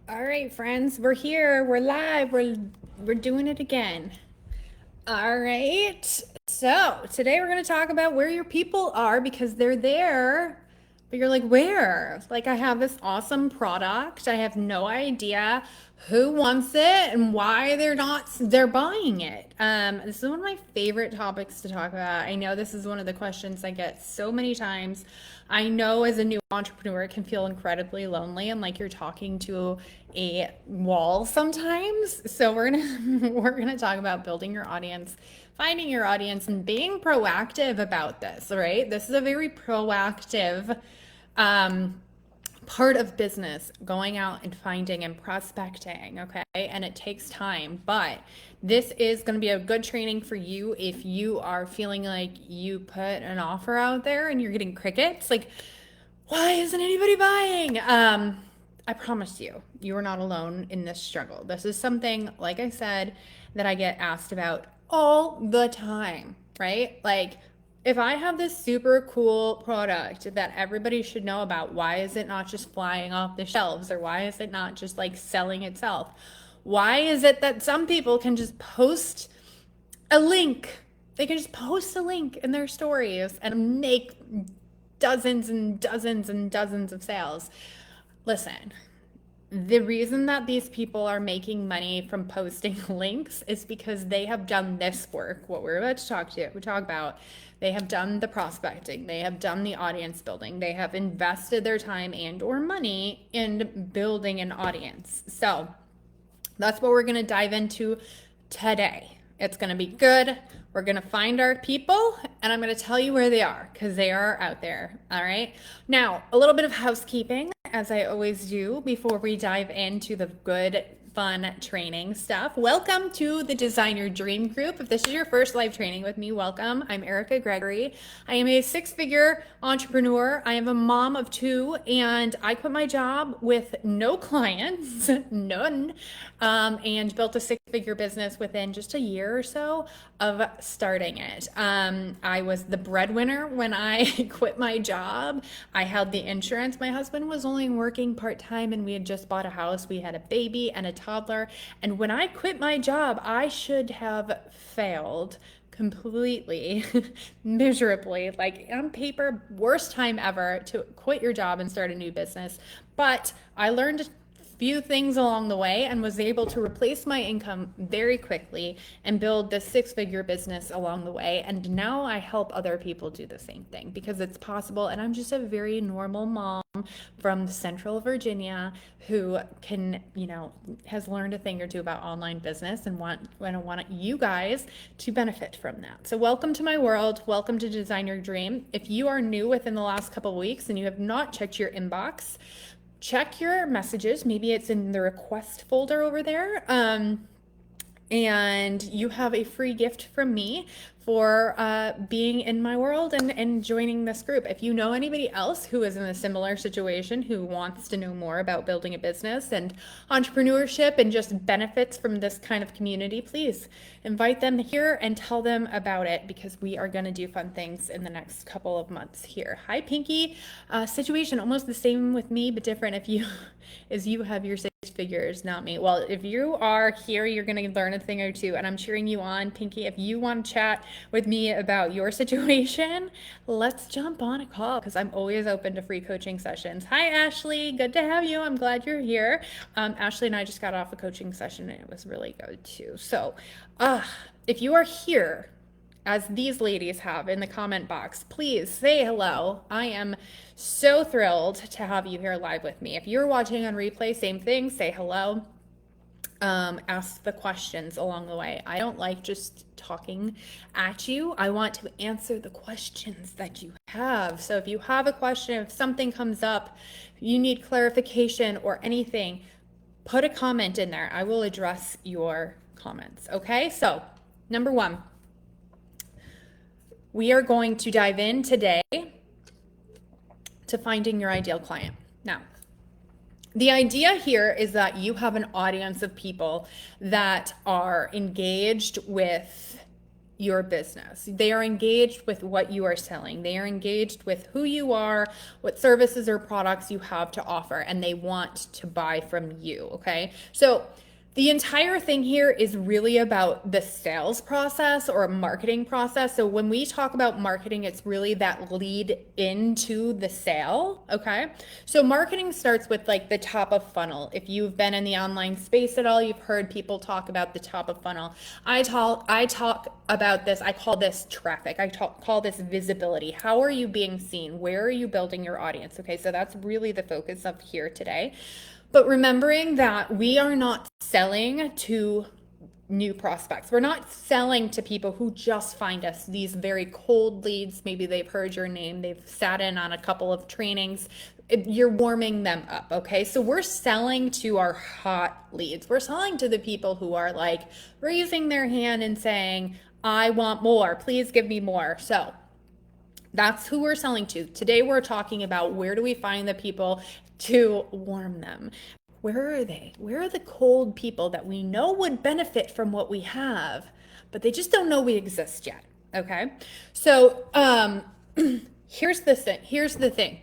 All right, friends, we're here. We're live. We're doing it again. All right. So, today we're going to talk about where your people are because they're there. But you're like, "Where?" Like I have this awesome product. I have no idea who wants it and why they're buying it. This is one of my favorite topics to talk about. I know this is one of the questions I get so many times. I know as a new entrepreneur, it can feel incredibly lonely and like you're talking to a wall sometimes. So we're gonna talk about building your audience, finding your audience, and being proactive about this. Right? This is a very proactive um, part of business, going out and finding and prospecting, okay? And it takes time, but this is going to be a good training for you if you are feeling like you put an offer out there and you're getting crickets. Like, why isn't anybody buying? I promise you, you are not alone in this struggle. This is something, like I said, that I get asked about all the time, right? Like, if I have this super cool product that everybody should know about, why is it not just flying off the shelves? Or why is it not just like selling itself? Why is it that some people can just post a link? They can just post a link in their stories and make dozens and dozens and dozens of sales. Listen, the reason that these people are making money from posting links is because they have done this work, what we're about to talk about. They have done the prospecting, they have done the audience building, they have invested their time and or money in building an audience. So that's what we're going to dive into today. It's going to be good. We're going to find our people and I'm going to tell you where they are because they are out there. All right. Now, a little bit of housekeeping, as I always do before we dive into the good, fun training stuff. Welcome to the Design Your Dream group. If this is your first live training with me, welcome. I'm Erica Gregory. I am a six-figure entrepreneur. I am a mom of two, and I quit my job with no clients, none, and built a six-figure business within just a year or so of starting it. I was the breadwinner when I quit my job. I held the insurance. My husband was only working part-time and we had just bought a house. We had a baby and a toddler. And when I quit my job, I should have failed completely, miserably, like on paper, worst time ever to quit your job and start a new business. But I learned few things along the way and was able to replace my income very quickly and build this six-figure business along the way. And now I help other people do the same thing because it's possible. And I'm just a very normal mom from Central Virginia who can, has learned a thing or two about online business and want you guys to benefit from that. So welcome to my world. Welcome to Design Your Dream. If you are new within the last couple of weeks and you have not checked your inbox, check your messages. Maybe it's in the request folder over there. And you have a free gift from me for being in my world and joining this group. If you know anybody else who is in a similar situation, who wants to know more about building a business and entrepreneurship and just benefits from this kind of community, please invite them here and tell them about it because we are going to do fun things in the next couple of months here. Hi, Pinky. Situation almost the same with me, but different if you have your six figures, not me. Well, if you are here, you're going to learn a thing or two, and I'm cheering you on. Pinky, if you want to chat with me about your situation, let's jump on a call because I'm always open to free coaching sessions. Hi, Ashley. Good to have you. I'm glad you're here. Ashley and I just got off a coaching session, and it was really good too. So, if you are here, as these ladies have in the comment box, please say hello. I am so thrilled to have you here live with me. If you're watching on replay, same thing, say hello. Ask the questions along the way. I don't like just talking at you. I want to answer the questions that you have. So if you have a question, if something comes up, you need clarification or anything, put a comment in there. I will address your comments. Okay, so number one, we are going to dive in today to finding your ideal client. Now, the idea here is that you have an audience of people that are engaged with your business. They are engaged with what you are selling. They are engaged with who you are, what services or products you have to offer, and they want to buy from you. Okay. So the entire thing here is really about the sales process or marketing process. So when we talk about marketing, it's really that lead into the sale. Okay. So marketing starts with like the top of funnel. If you've been in the online space at all, you've heard people talk about the top of funnel. I talk about this. I call this traffic. Call this visibility. How are you being seen? Where are you building your audience? Okay. So that's really the focus of here today. But remembering that we are not selling to new prospects. We're not selling to people who just find us these very cold leads. Maybe they've heard your name, they've sat in on a couple of trainings. You're warming them up, okay? So we're selling to our hot leads. We're selling to the people who are like raising their hand and saying, I want more, please give me more. So that's who we're selling to. Today we're talking about where do we find the people to warm them. Where are they? Where are the cold people that we know would benefit from what we have, but they just don't know we exist yet? Okay. So here's the thing.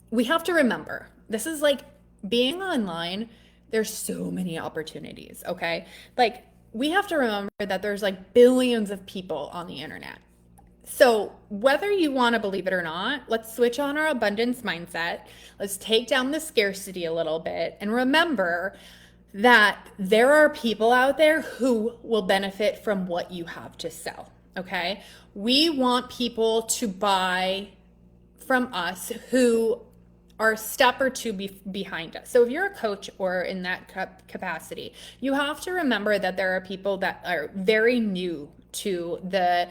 We have to remember, this is like being online, there's so many opportunities. Okay. Like we have to remember that there's like billions of people on the internet. So whether you want to believe it or not, let's switch on our abundance mindset. Let's take down the scarcity a little bit and remember that there are people out there who will benefit from what you have to sell. Okay. We want people to buy from us who are a step or two behind us. So if you're a coach or in that capacity, you have to remember that there are people that are very new to the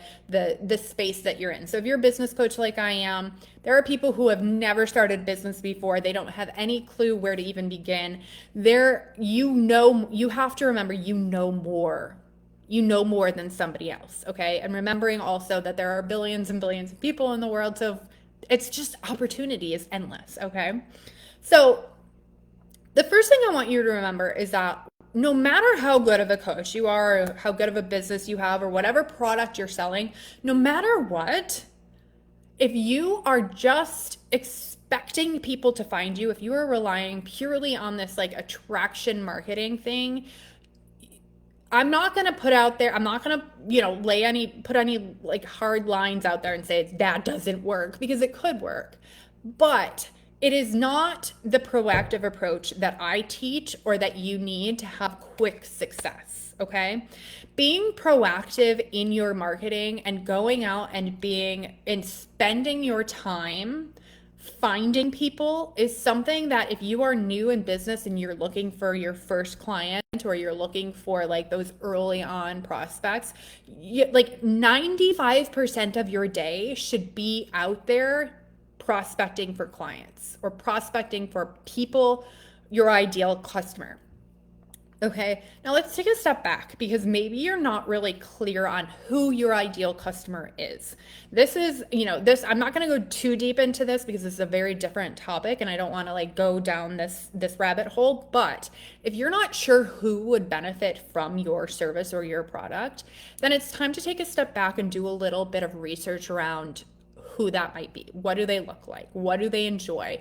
space that you're in. So if you're a business coach like I am, there are people who have never started business before. They don't have any clue where to even begin. You have to remember, you know more than somebody else. Okay. And remembering also that there are billions and billions of people in the world. So it's just opportunity is endless. Okay. So the first thing I want you to remember is that no matter how good of a coach you are, or how good of a business you have, or whatever product you're selling, no matter what, if you are just expecting people to find you, if you are relying purely on this like attraction marketing thing, I'm not going to put out there, I'm not going to, put any like hard lines out there and say that doesn't work, because it could work. But it is not the proactive approach that I teach or that you need to have quick success, okay? Being proactive in your marketing and going out and spending your time finding people is something that if you are new in business and you're looking for your first client or you're looking for like those early on prospects, like 95% of your day should be out there prospecting for clients or prospecting for people, your ideal customer. Okay, now let's take a step back because maybe you're not really clear on who your ideal customer is. This is, I'm not going to go too deep into this because this is a very different topic and I don't want to like go down this rabbit hole. But if you're not sure who would benefit from your service or your product, then it's time to take a step back and do a little bit of research around who that might be. What do they look like? What do they enjoy?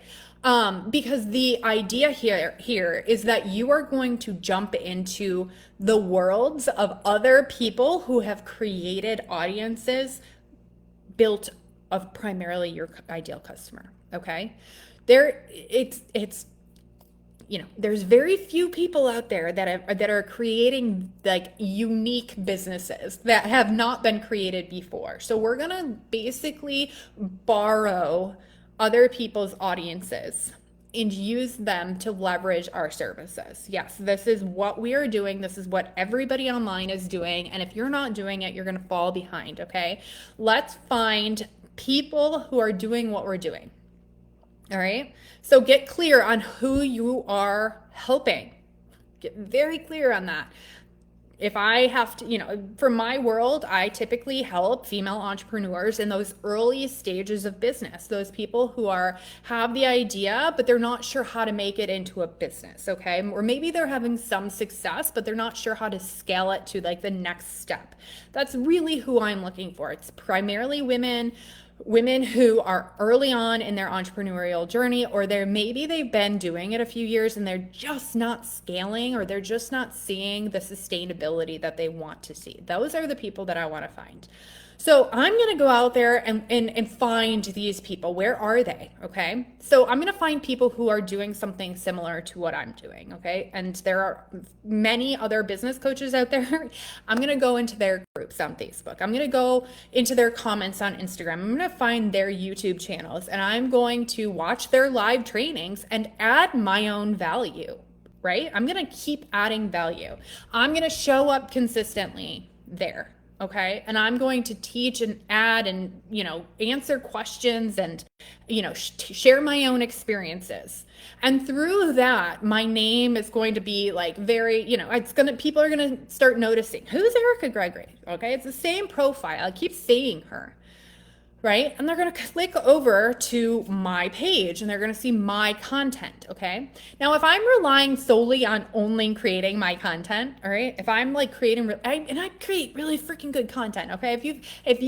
Because the idea here is that you are going to jump into the worlds of other people who have created audiences built of primarily your ideal customer. Okay, there's very few people out there that are creating like unique businesses that have not been created before. So we're gonna basically borrow other people's audiences and use them to leverage our services. Yes, this is what we are doing. This is what everybody online is doing. And if you're not doing it, you're gonna fall behind, okay? Let's find people who are doing what we're doing. All right. So get clear on who you are helping. Get very clear on that. if I have to, for my world, I typically help female entrepreneurs in those early stages of business, those people who have the idea, but they're not sure how to make it into a business, okay? Or maybe they're having some success, but they're not sure how to scale it to like the next step. That's really who I'm looking for. It's primarily women who are early on in their entrepreneurial journey, or maybe they've been doing it a few years and they're just not scaling, or they're just not seeing the sustainability that they want to see. Those are the people that I want to find. So I'm going to go out there and find these people. Where are they? Okay. So I'm going to find people who are doing something similar to what I'm doing. Okay. And there are many other business coaches out there. I'm going to go into their groups on Facebook. I'm going to go into their comments on Instagram. I'm going to find their YouTube channels, and I'm going to watch their live trainings and add my own value, right? I'm going to keep adding value. I'm going to show up consistently there. Okay. And I'm going to teach and add and, answer questions and, share my own experiences. And through that, my name is going to be like people are going to start noticing, who's Erica Gregory? Okay. It's the same profile. I keep saying her. Right? And they're going to click over to my page and they're going to see my content. Okay. Now, if I'm relying solely on only creating my content, all right, if I'm like creating, and I create really freaking good content. Okay. If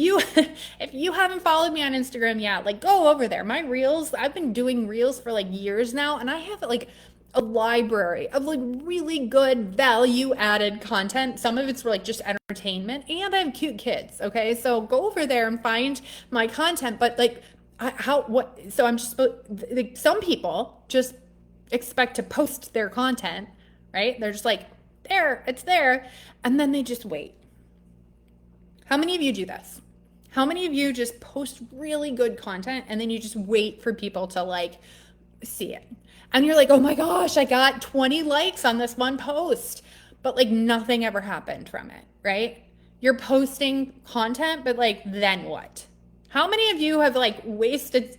you haven't followed me on Instagram yet, like go over there. My reels, I've been doing reels for like years now, and I have like a library of like really good value added content. Some of it's for like just entertainment, and I have cute kids. Okay. So go over there and find my content. But like so I'm just, like, some people just expect to post their content, right? They're just like, it's there. And then they just wait. How many of you do this? How many of you just post really good content and then you just wait for people to like see it? And you're like, oh my gosh, I got 20 likes on this one post, but like nothing ever happened from it, right? You're posting content, but like, then what? How many of you have like wasted,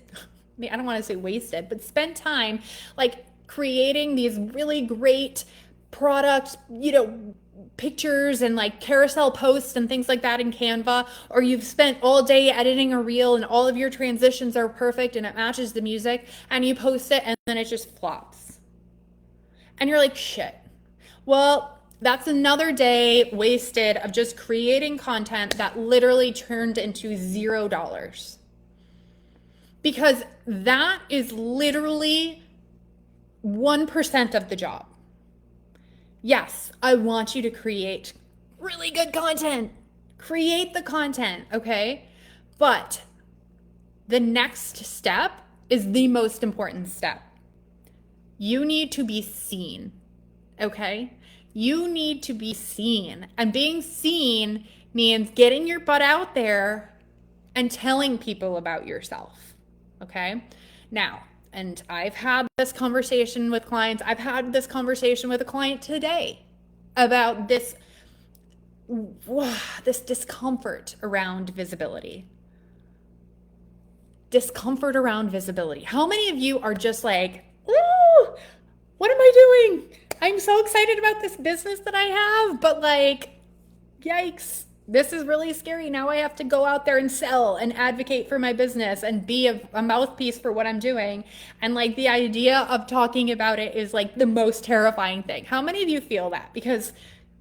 I don't want to say wasted, but spent time like creating these really great product, pictures and like carousel posts and things like that in Canva, or you've spent all day editing a reel and all of your transitions are perfect and it matches the music, and you post it and then it just flops. And you're like, shit. Well, that's another day wasted of just creating content that literally turned into $0. Because that is literally 1% of the job. Yes, I want you to create really good content. Create the content, okay? But the next step is the most important step. You need to be seen, okay? You need to be seen. And being seen means getting your butt out there and telling people about yourself, okay? Now, and I've had this conversation with clients. I've had this conversation with a client today about this discomfort around visibility. Discomfort around visibility. How many of you are just like, ooh, what am I doing? I'm so excited about this business that I have, but like, yikes. This is really scary. Now I have to go out there and sell and advocate for my business and be a mouthpiece for what I'm doing. And like the idea of talking about it is like the most terrifying thing. How many of you feel that? Because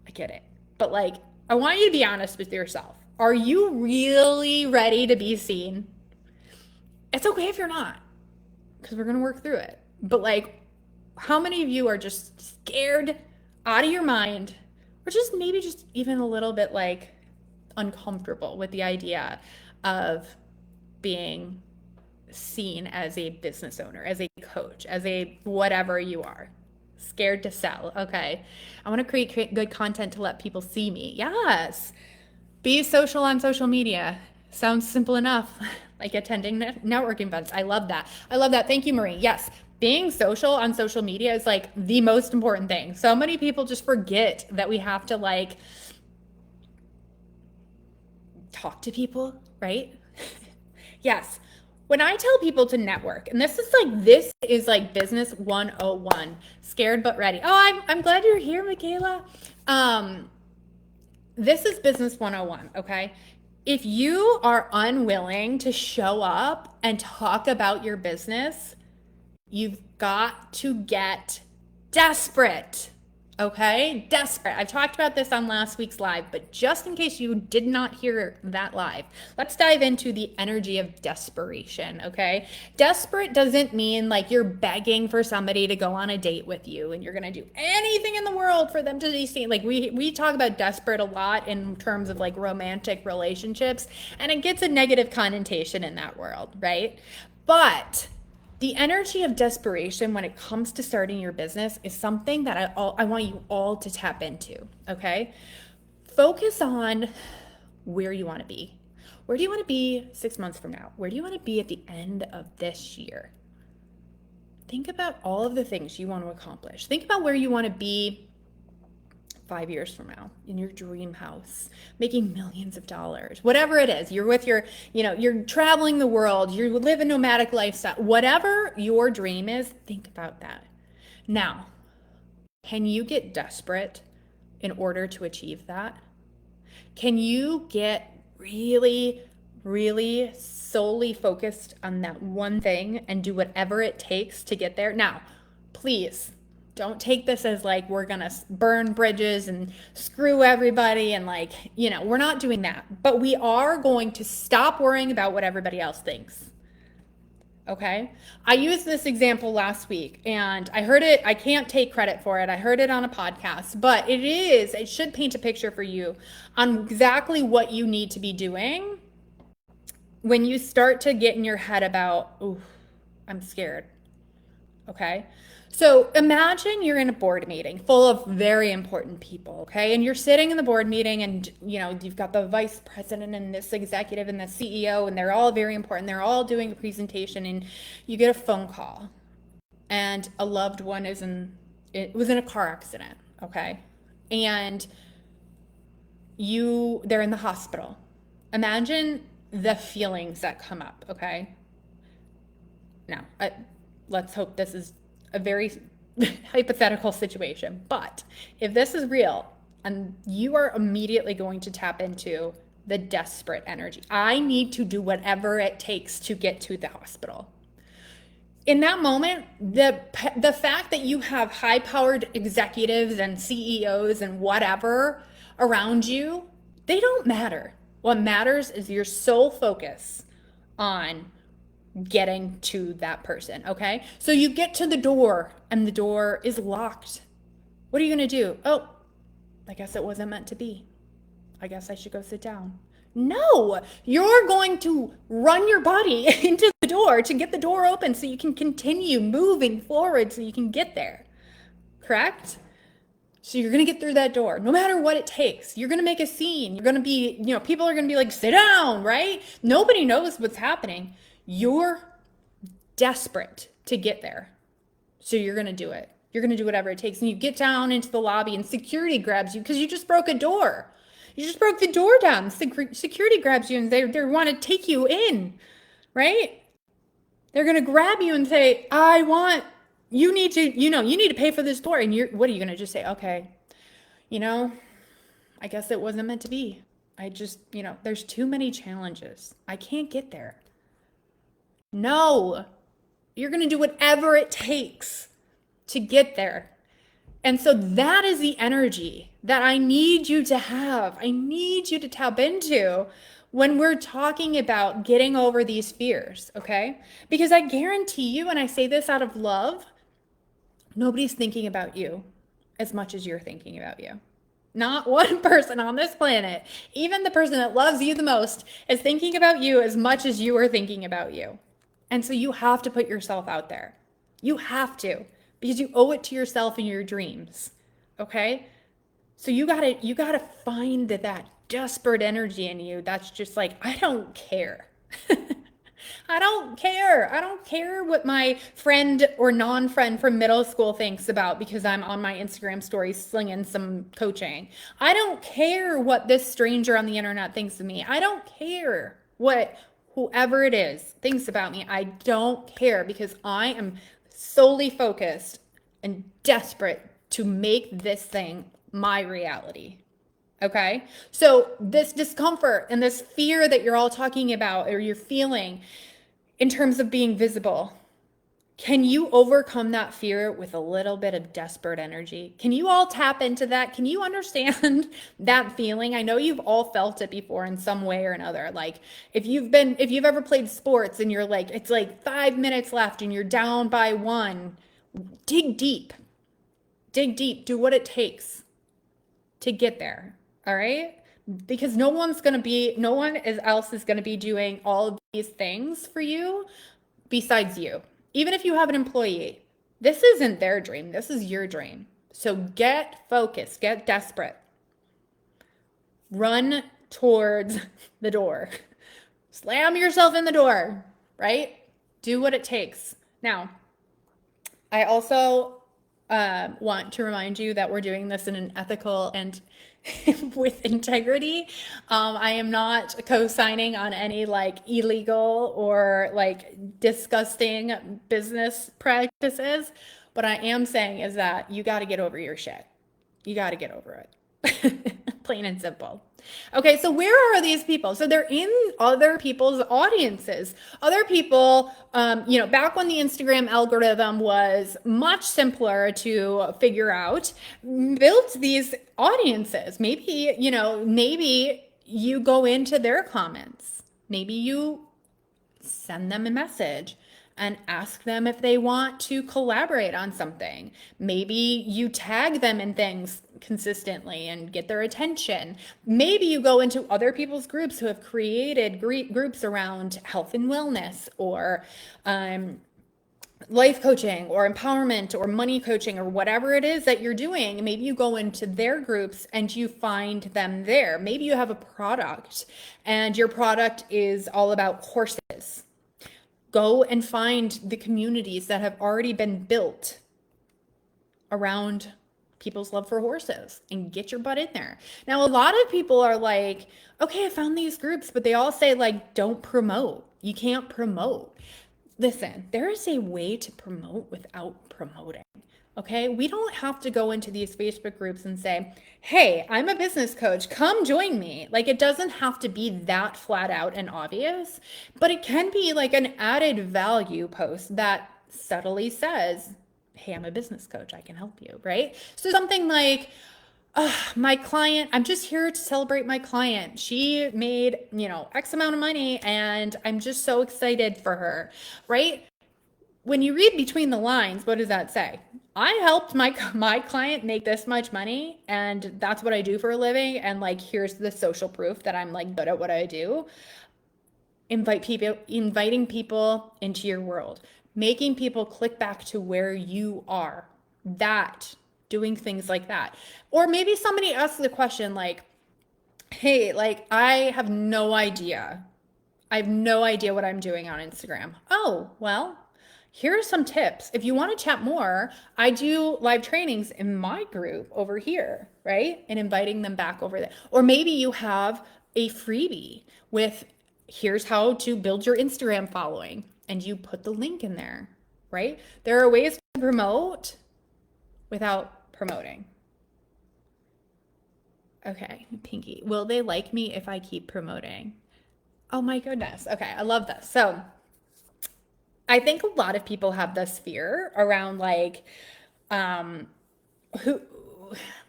I get it. But like, I want you to be honest with yourself. Are you really ready to be seen? It's okay if you're not, because we're going to work through it. But like, how many of you are just scared out of your mind, or just maybe just even a little bit like uncomfortable with the idea of being seen as a business owner, as a coach, as a whatever you are? Scared to sell. Okay. I want to create good content to let people see me. Yes. Be social on social media. Sounds simple enough. Like attending networking events. I love that. I love that. Thank you, Marie. Yes. Being social on social media is like the most important thing. So many people just forget that we have to like talk to people, right? Yes. When I tell people to network, and this is like business 101, scared but ready. Oh, I'm glad you're here, Michaela. this is business 101, okay? If you are unwilling to show up and talk about your business, you've got to get desperate. Okay? Desperate. I talked about this on last week's live, but just in case you did not hear that live, let's dive into the energy of desperation. Okay? Desperate doesn't mean like you're begging for somebody to go on a date with you and you're going to do anything in the world for them to be seen. Like we talk about desperate a lot in terms of like romantic relationships, and it gets a negative connotation in that world, right? But the energy of desperation when it comes to starting your business is something that I want you all to tap into, okay? Focus on where you want to be. Where do you want to be 6 months from now? Where do you want to be at the end of this year? Think about all of the things you want to accomplish. Think about where you want to be 5 years from now in your dream house, making millions of dollars, whatever it is. You're with your, you're traveling the world, you live a nomadic lifestyle, whatever your dream is, think about that. Now, can you get desperate in order to achieve that? Can you get really, really solely focused on that one thing and do whatever it takes to get there? Now, please, don't take this as like we're gonna burn bridges and screw everybody and like, we're not doing that. But we are going to stop worrying about what everybody else thinks. Okay? I used this example last week and I heard it, I can't take credit for it. I heard it on a podcast, but it should paint a picture for you on exactly what you need to be doing when you start to get in your head about, ooh, I'm scared. Okay? So imagine you're in a board meeting full of very important people, okay? And you're sitting in the board meeting and, you've got the vice president and this executive and the CEO, and they're all very important. They're all doing a presentation, and you get a phone call and a loved one was in a car accident, okay? And they're in the hospital. Imagine the feelings that come up, okay? Now, let's hope this is a very hypothetical situation. But if this is real, and you are immediately going to tap into the desperate energy. I need to do whatever it takes to get to the hospital. In that moment, the fact that you have high-powered executives and CEOs and whatever around you, they don't matter. What matters is your sole focus on getting to that person, okay? So you get to the door and the door is locked. What are you gonna do? Oh, I guess it wasn't meant to be. I guess I should go sit down. No, you're going to run your body into the door to get the door open so you can continue moving forward so you can get there, correct? So you're going to get through that door, no matter what it takes. You're going to make a scene. You're going to be, people are going to be like, sit down, right? Nobody knows what's happening. You're desperate to get there. So you're going to do it. You're going to do whatever it takes. And you get down into the lobby and security grabs you because you just broke a door. You just broke the door down. Security grabs you and they want to take you in, right? They're going to grab you and say, you need to pay for this door. And what are you going to just say? Okay, I guess it wasn't meant to be. I just, there's too many challenges. I can't get there. No, you're going to do whatever it takes to get there. And so that is the energy that I need you to have. I need you to tap into when we're talking about getting over these fears, okay? Because I guarantee you, and I say this out of love, nobody's thinking about you as much as you're thinking about you. Not one person on this planet, even the person that loves you the most, is thinking about you as much as you are thinking about you. And so you have to put yourself out there. You have to, because you owe it to yourself and your dreams, okay? So you gotta find that desperate energy in you that's just like, I don't care. I don't care. I don't care what my friend or non-friend from middle school thinks about because I'm on my Instagram story slinging some coaching. I don't care what this stranger on the internet thinks of me. I don't care what whoever it is thinks about me. I don't care because I am solely focused and desperate to make this thing my reality. Okay. So this discomfort and this fear that you're all talking about or you're feeling in terms of being visible, can you overcome that fear with a little bit of desperate energy? Can you all tap into that? Can you understand that feeling? I know you've all felt it before in some way or another. Like if you've ever played sports and you're like, it's like 5 minutes left and you're down by one, dig deep, dig deep, do what it takes to get there. All right. Because no one else is going to be doing all of these things for you besides you. Even if you have an employee, this isn't their dream. This is your dream. So get focused, get desperate, run towards the door, slam yourself in the door, right? Do what it takes. Now, I also want to remind you that we're doing this in an ethical and with integrity. I am not co-signing on any like illegal or like disgusting business practices. What I am saying is that you got to get over your shit. You got to get over it. Plain and simple. Okay, so where are these people? So they're in other people's audiences. Other people, back when the Instagram algorithm was much simpler to figure out, built these audiences. Maybe you go into their comments. Maybe you send them a message and ask them if they want to collaborate on something. Maybe you tag them in things consistently and get their attention. Maybe you go into other people's groups who have created groups around health and wellness or life coaching or empowerment or money coaching or whatever it is that you're doing. Maybe you go into their groups and you find them there. Maybe you have a product and your product is all about horses. Go and find the communities that have already been built around people's love for horses and get your butt in there. Now, a lot of people are like, okay, I found these groups, but they all say like, don't promote. You can't promote. Listen, there is a way to promote without promoting. Okay, we don't have to go into these Facebook groups and say, hey, I'm a business coach, come join me. Like, it doesn't have to be that flat out and obvious, but it can be like an added value post that subtly says, hey, I'm a business coach, I can help you, right? So something like, my client, I'm just here to celebrate my client. She made, X amount of money and I'm just so excited for her, right? When you read between the lines, what does that say? I helped my client make this much money and that's what I do for a living, and like here's the social proof that I'm like good at what I do. Inviting people into your world, making people click back to where you are. Doing things like that. Or maybe somebody asks the question like, hey, like I have no idea. I have no idea what I'm doing on Instagram. Oh, well, here are some tips. If you want to chat more, I do live trainings in my group over here, right? And inviting them back over there. Or maybe you have a freebie with here's how to build your Instagram following and you put the link in there, right? There are ways to promote without promoting. Okay, Pinky, will they like me if I keep promoting? Oh my goodness. Okay, I love this. So I think a lot of people have this fear around like who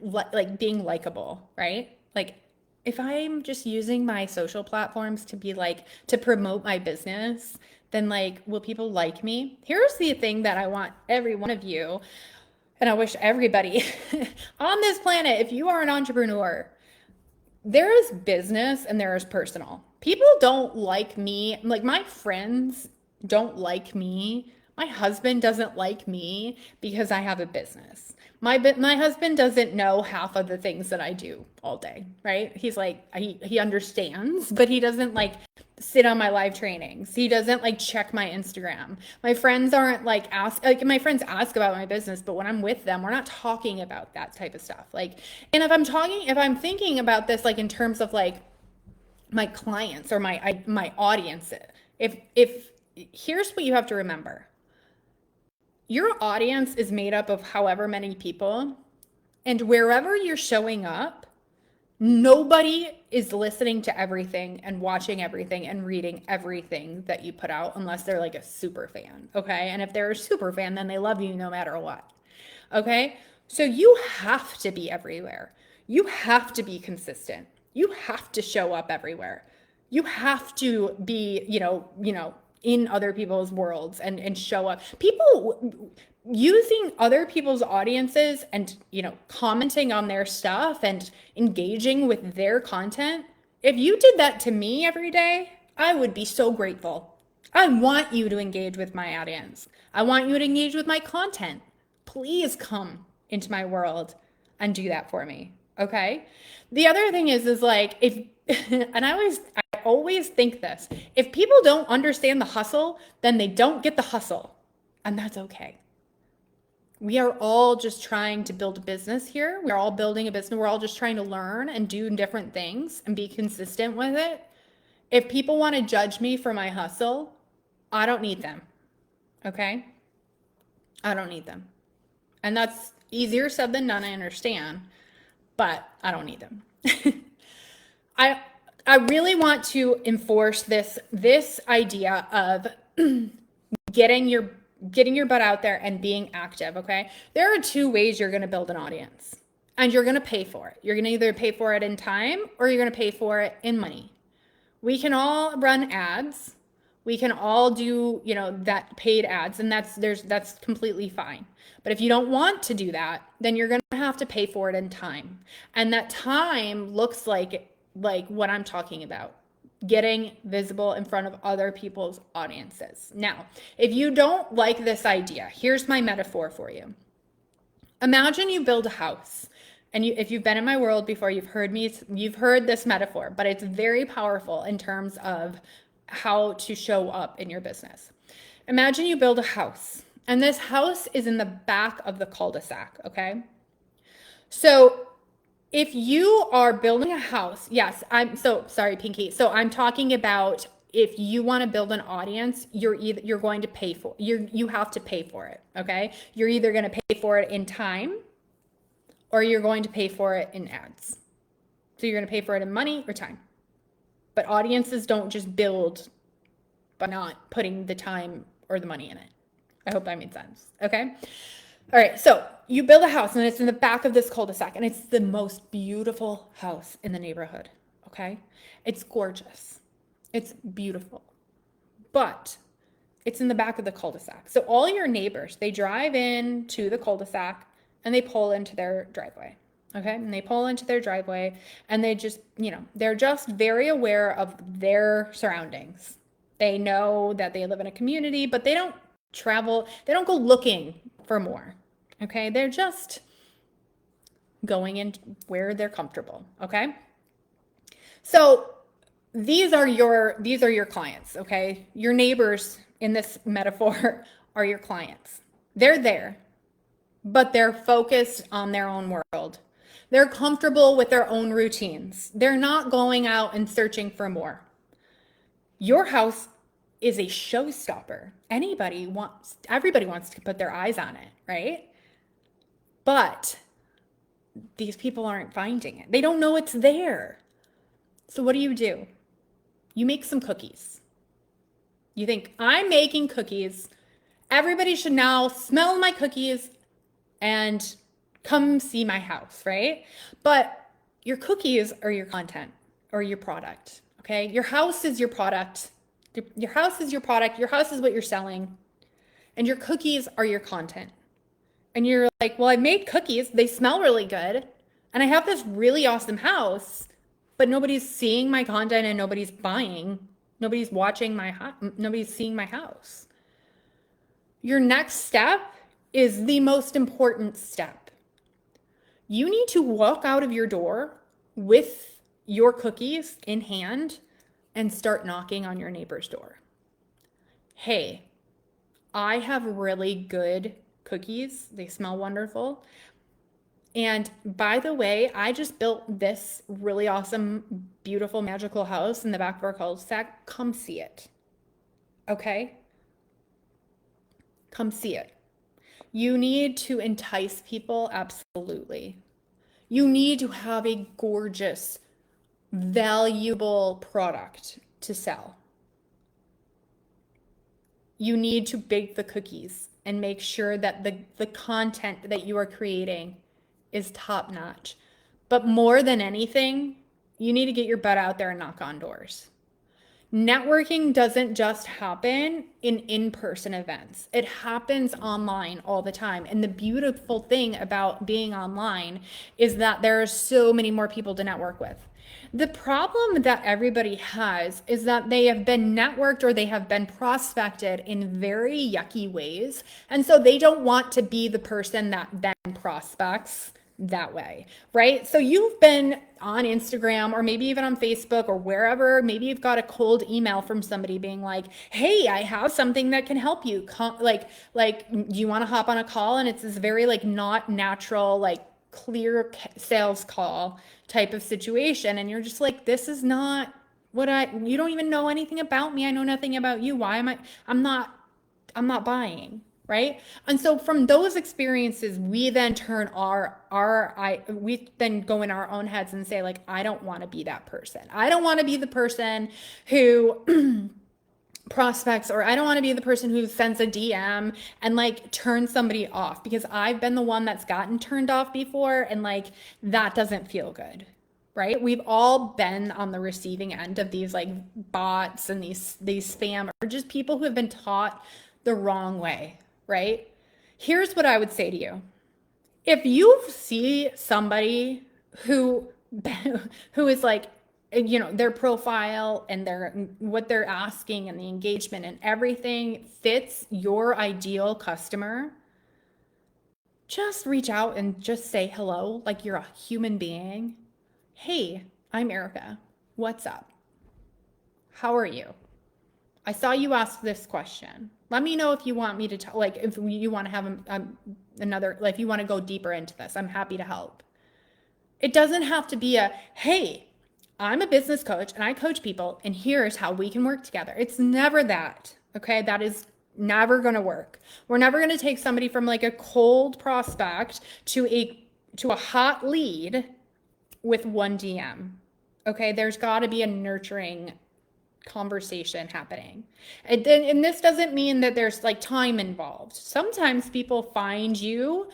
like being likable, right? Like if I'm just using my social platforms to be like to promote my business, then like will people like me? Here's the thing that I want every one of you, and I wish everybody on this planet, if you are an entrepreneur, there is business and there is personal. People don't like me. Like my friends don't like me. My husband doesn't like me because I have a business. My husband doesn't know half of the things that I do all day, right? He's like he understands, but he doesn't like sit on my live trainings. He doesn't like check my Instagram. My friends aren't my friends ask about my business, but when I'm with them, we're not talking about that type of stuff. Like, and if I'm thinking about this like in terms of like my clients or my audience, if here's what you have to remember. Your audience is made up of however many people, and wherever you're showing up, Nobody is listening to everything and watching everything and reading everything that you put out unless they're like a super fan, okay? And if they're a super fan, then they love you no matter what, okay? So you have to be everywhere. You have to be consistent. You have to show up everywhere. You have to be, in other people's worlds and show up. People using other people's audiences and, commenting on their stuff and engaging with their content. If you did that to me every day, I would be so grateful. I want you to engage with my audience. I want you to engage with my content. Please come into my world and do that for me. Okay? The other thing is like if and I always think this. If people don't understand the hustle, then they don't get the hustle. And that's okay. We are all just trying to build a business here. We're all building a business. We're all just trying to learn and do different things and be consistent with it. If people want to judge me for my hustle, I don't need them. Okay? I don't need them. And that's easier said than done, I understand, but I don't need them. I really want to enforce this idea of getting your butt out there and being active, okay? There are two ways you're going to build an audience, and you're going to pay for it. You're going to either pay for it in time or you're going to pay for it in money. We can all run ads. We can all do, that paid ads, and that's completely fine. But if you don't want to do that, then you're going to have to pay for it in time. And that time looks like what I'm talking about. Getting visible in front of other people's audiences. Now, if you don't like this idea, here's my metaphor for you. Imagine you build a house, and if you've been in my world before, you've heard this metaphor, but it's very powerful in terms of how to show up in your business. Imagine you build a house, and this house is in the back of the cul-de-sac, okay? So if you are building a house, yes, I'm so sorry, Pinky. So I'm talking about if you want to build an audience, you're going to pay for you have to pay for it, okay? You're either going to pay for it in time or you're going to pay for it in ads. So you're going to pay for it in money or time. But audiences don't just build by not putting the time or the money in it. I hope that made sense, okay? All right, so you build a house and it's in the back of this cul-de-sac and it's the most beautiful house in the neighborhood, okay? It's gorgeous. It's beautiful. But it's in the back of the cul-de-sac. So all your neighbors, they drive in to the cul-de-sac and they pull into their driveway, okay? And they pull into their driveway and they just, they're just very aware of their surroundings. They know that they live in a community, but they don't travel, they don't go looking for more, okay? They're just going in where they're comfortable, okay? So these are your clients, okay? Your neighbors in this metaphor are your clients. They're there, but they're focused on their own world. They're comfortable with their own routines. They're not going out and searching for more. Your house is a showstopper. Everybody wants to put their eyes on it, right? But these people aren't finding it. They don't know it's there. So what do? You make some cookies. You think, I'm making cookies. Everybody should now smell my cookies and come see my house, right? But your cookies are your content or your product, okay? Your house is your product. Your house is your product. Your house is what you're selling. And your cookies are your content. And you're like, well, I made cookies. They smell really good. And I have this really awesome house, but nobody's seeing my content and nobody's buying. Nobody's watching nobody's seeing my house. Your next step is the most important step. You need to walk out of your door with your cookies in hand and start knocking on your neighbor's door. Hey, I have really good cookies. They smell wonderful. And by the way, I just built this really awesome, beautiful, magical house in the back of our cul-de-sac. Come see it. Okay? Come see it. You need to entice people, absolutely. You need to have a gorgeous, valuable product to sell. You need to bake the cookies and make sure that the content that you are creating is top notch. But more than anything, you need to get your butt out there and knock on doors. Networking doesn't just happen in in-person events. It happens online all the time. And the beautiful thing about being online is that there are so many more people to network with. The problem that everybody has is that they have been networked or they have been prospected in very yucky ways. And so they don't want to be the person that then prospects that way, right? So you've been on Instagram or maybe even on Facebook or wherever, maybe you've got a cold email from somebody being like, "Hey, I have something that can help you." Do you want to hop on a call? And it's this very like not natural, like clear sales call type of situation. And you're just like, this is not you don't even know anything about me. I know nothing about you. Why am I'm not buying, right? And so from those experiences, we then turn we then go in our own heads and say like, I don't want to be that person. I don't want to be the person who prospects, or I don't want to be the person who sends a DM and like turns somebody off, because I've been the one that's gotten turned off before, and like that doesn't feel good. Right? We've all been on the receiving end of these like bots and these spam, or just people who have been taught the wrong way, right? Here's what I would say to you. If you see somebody who is like, their profile and what they're asking and the engagement and everything fits your ideal customer, just reach out and just say hello like you're a human being. "Hey, I'm Erica. What's up? How are you? I saw you ask this question. Let me know if you want me to like if you want to have another, like if you want to go deeper into this. I'm happy to help." It doesn't have to be a, "Hey, I'm a business coach and I coach people and here's how we can work together." It's never that. Okay? That is never going to work. We're never going to take somebody from like a cold prospect to a hot lead with one DM. Okay? There's got to be a nurturing conversation happening. And this doesn't mean that there's like time involved. Sometimes people find you,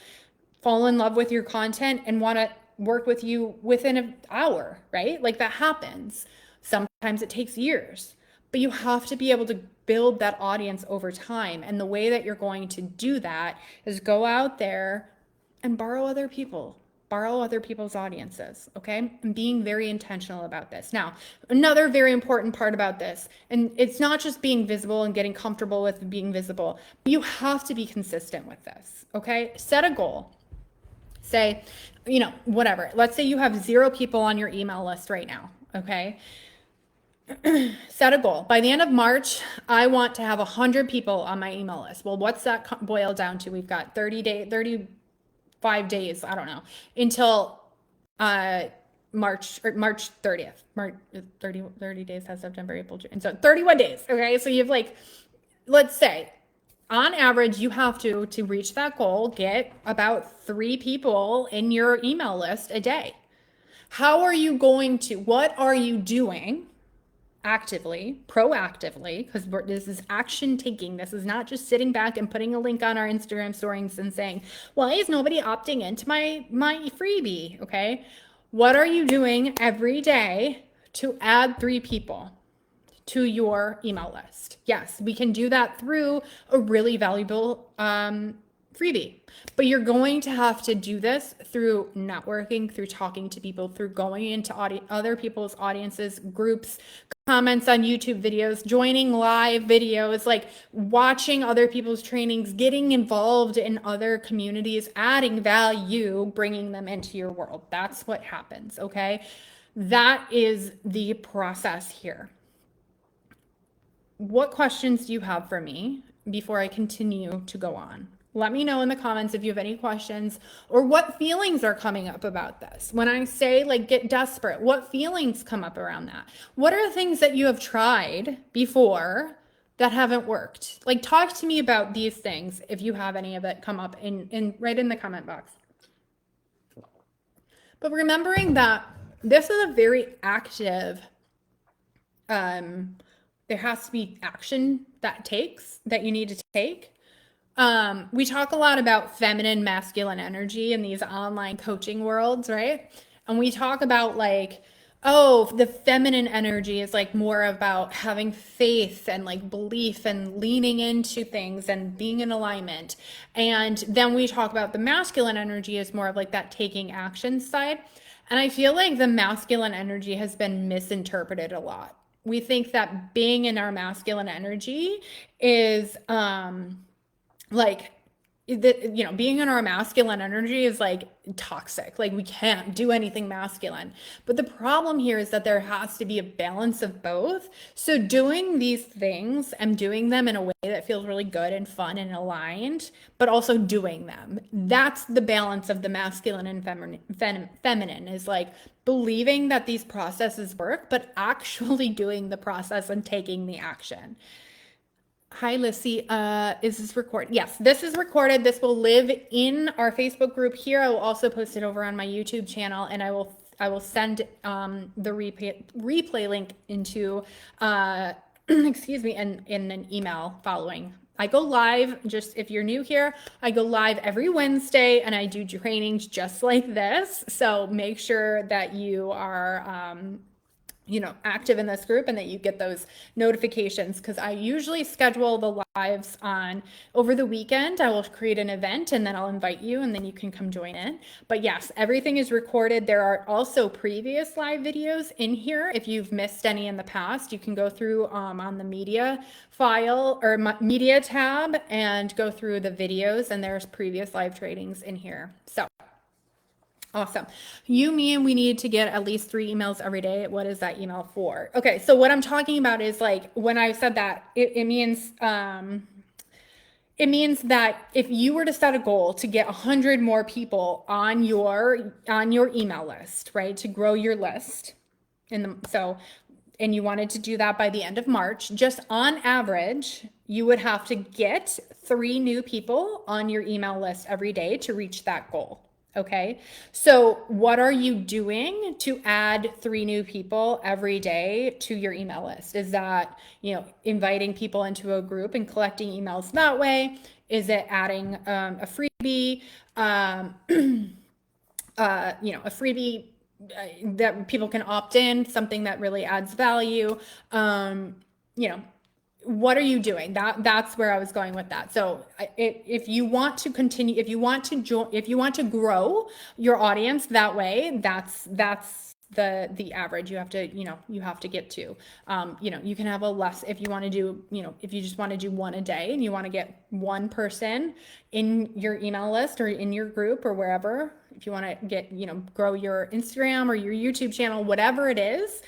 fall in love with your content, and want to work with you within an hour, right? Like that happens. Sometimes it takes years, but you have to be able to build that audience over time. And the way that you're going to do that is go out there and borrow other people's audiences, okay? And being very intentional about this. Now, another very important part about this, and it's not just being visible and getting comfortable with being visible, but you have to be consistent with this, okay? Set a goal. Say, whatever. Let's say you have 0 people on your email list right now, okay? Set a goal. By the end of March, I want to have 100 people on my email list. Well, what's that boil down to? We've got 35 days, I don't know, until March 30th. March 30 days has September, April, June. And so 31 days. Okay. So you've like, let's say on average, you have to reach that goal, get about 3 people in your email list a day. What are you doing actively, proactively, because this is action taking. This is not just sitting back and putting a link on our Instagram stories and saying, "Why is nobody opting into my freebie?" Okay. What are you doing every day to add 3 people to your email list? Yes, we can do that through a really valuable freebie, but you're going to have to do this through networking, through talking to people, through going into other people's audiences, groups, comments on YouTube videos, joining live videos, like watching other people's trainings, getting involved in other communities, adding value, bringing them into your world. That's what happens, okay? That is the process here. What questions do you have for me before I continue to go on? Let me know in the comments if you have any questions, or what feelings are coming up about this. When I say like get desperate, what feelings come up around that? What are the things that you have tried before that haven't worked? Like talk to me about these things if you have any of it come up in right in the comment box. But remembering that this is a very active, there has to be action that you need to take. We talk a lot about feminine, masculine energy in these online coaching worlds, right? And we talk about like, oh, the feminine energy is like more about having faith and like belief and leaning into things and being in alignment. And then we talk about the masculine energy is more of like that taking action side. And I feel like the masculine energy has been misinterpreted a lot. We think that being in our masculine energy is like being in our masculine energy is like toxic. Like we can't do anything masculine. But the problem here is that there has to be a balance of both. So doing these things and doing them in a way that feels really good and fun and aligned, but also doing them. That's the balance of the masculine and feminine is like believing that these processes work, but actually doing the process and taking the action. Hi, Lissy. Is this recorded? Yes, this is recorded. This will live in our Facebook group here. I will also post it over on my YouTube channel, and I will send the replay link into excuse me, in an email following. I go live, just if you're new here, I go live every Wednesday and I do trainings just like this. So make sure that you are active in this group and that you get those notifications, because I usually schedule the lives on over the weekend. I will create an event and then I'll invite you and then you can come join in. But yes, everything is recorded. There are also previous live videos in here. If you've missed any in the past, you can go through on the media file or media tab and go through the videos, and there's previous live trainings in here. So awesome. You mean we need to get at least 3 emails every day? What is that email for? Okay, so what I'm talking about is like when I said that, it means that if you were to set a goal to get 100 more people on your email list, right, to grow your list, and you wanted to do that by the end of March, just on average, you would have to get 3 new people on your email list every day to reach that goal. Okay, so what are you doing to add 3 new people every day to your email list? Is that, inviting people into a group and collecting emails that way? Is it adding a freebie, a freebie that people can opt in, something that really adds value? What are you doing? That's where I was going with that. So if you want to continue, if you want to grow your audience that way, that's the average you have to get to. You can have a less, if you want to do, if you just want to do 1 a day and you want to get 1 person in your email list or in your group or wherever, if you want to get, grow your Instagram or your YouTube channel, whatever it is,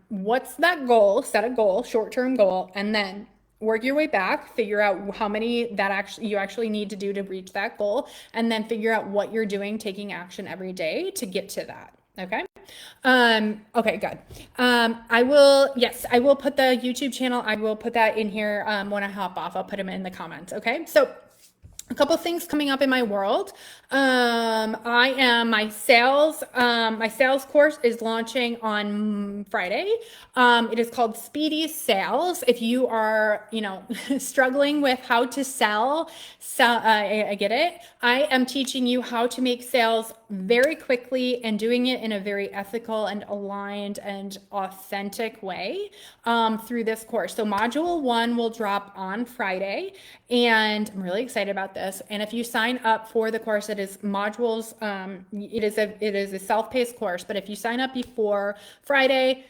what's that goal? Set a goal, short-term goal, and then work your way back, figure out how many that you actually need to do to reach that goal, and then figure out what you're doing, taking action every day to get to that. Okay. Okay, good. I will put the YouTube channel. I will put that in here. When I hop off, I'll put them in the comments. Okay. So a couple things coming up in my world. My sales course is launching on Friday. It is called Speedy Sales. If you are, struggling with how to sell, I get it. I am teaching you how to make sales very quickly and doing it in a very ethical and aligned and authentic way through this course. So module 1 will drop on Friday, and I'm really excited about this. And if you sign up for the course, it is modules. It is a self-paced course, but if you sign up before Friday,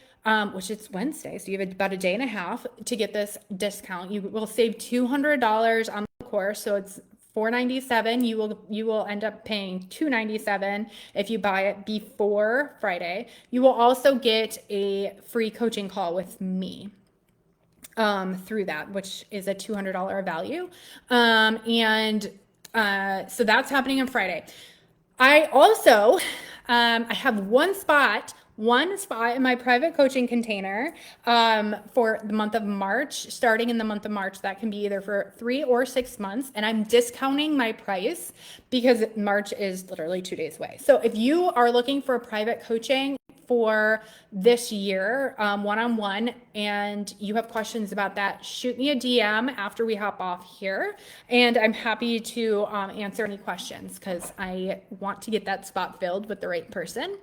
which is Wednesday, so you have about a day and a half to get this discount, you will save $200 on the course. So it's $497. You will end up paying $297 if you buy it before Friday. You will also get a free coaching call with me through that, which is a $200 value. So that's happening on Friday. I also, I have one spot in my private coaching container for the month of March, starting in the month of March. That can be either for 3 or 6 months. And I'm discounting my price because March is literally 2 days away. So if you are looking for private coaching for this year, one-on-one, and you have questions about that, shoot me a DM after we hop off here, and I'm happy to answer any questions because I want to get that spot filled with the right person.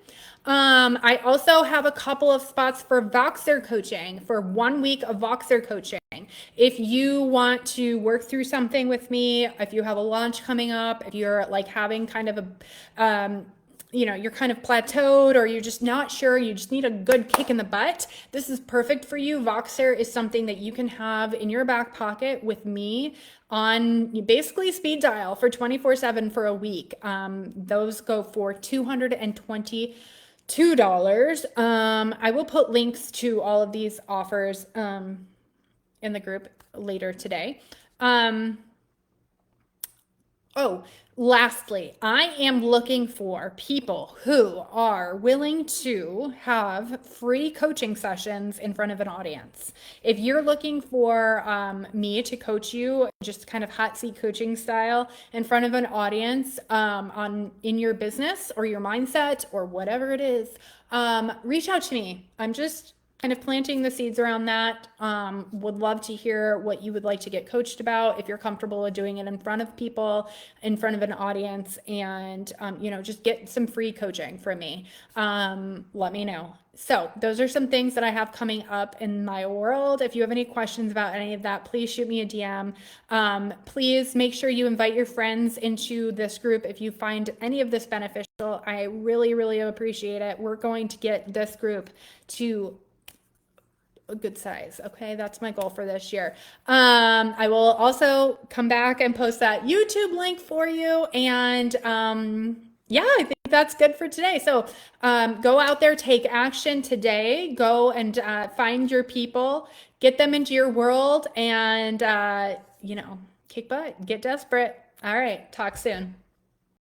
I also have a couple of spots for Voxer coaching, for 1 week of Voxer coaching. If you want to work through something with me, if you have a launch coming up, if you're like having kind of a you're kind of plateaued, or you're just not sure, you just need a good kick in the butt, this is perfect for you. Voxer is something that you can have in your back pocket with me on basically speed dial for 24/7 for a week. Those go for $222. I will put links to all of these offers in the group later today. Oh, lastly, I am looking for people who are willing to have free coaching sessions in front of an audience. If you're looking for me to coach you, just kind of hot seat coaching style in front of an audience in your business or your mindset or whatever it is, reach out to me. I'm just kind of planting the seeds around that. Would love to hear what you would like to get coached about, if you're comfortable with doing it in front of people, in front of an audience, and just get some free coaching from me. Let me know. So those are some things that I have coming up in my world. If you have any questions about any of that, please shoot me a DM. Please make sure you invite your friends into this group if you find any of this beneficial. I really, really appreciate it. We're going to get this group to a good size. Okay, that's my goal for this year. I will also come back and post that YouTube link for you. And yeah, I think that's good for today. So go out there, take action today. Go and find your people, get them into your world, and kick butt, get desperate. All right, talk soon.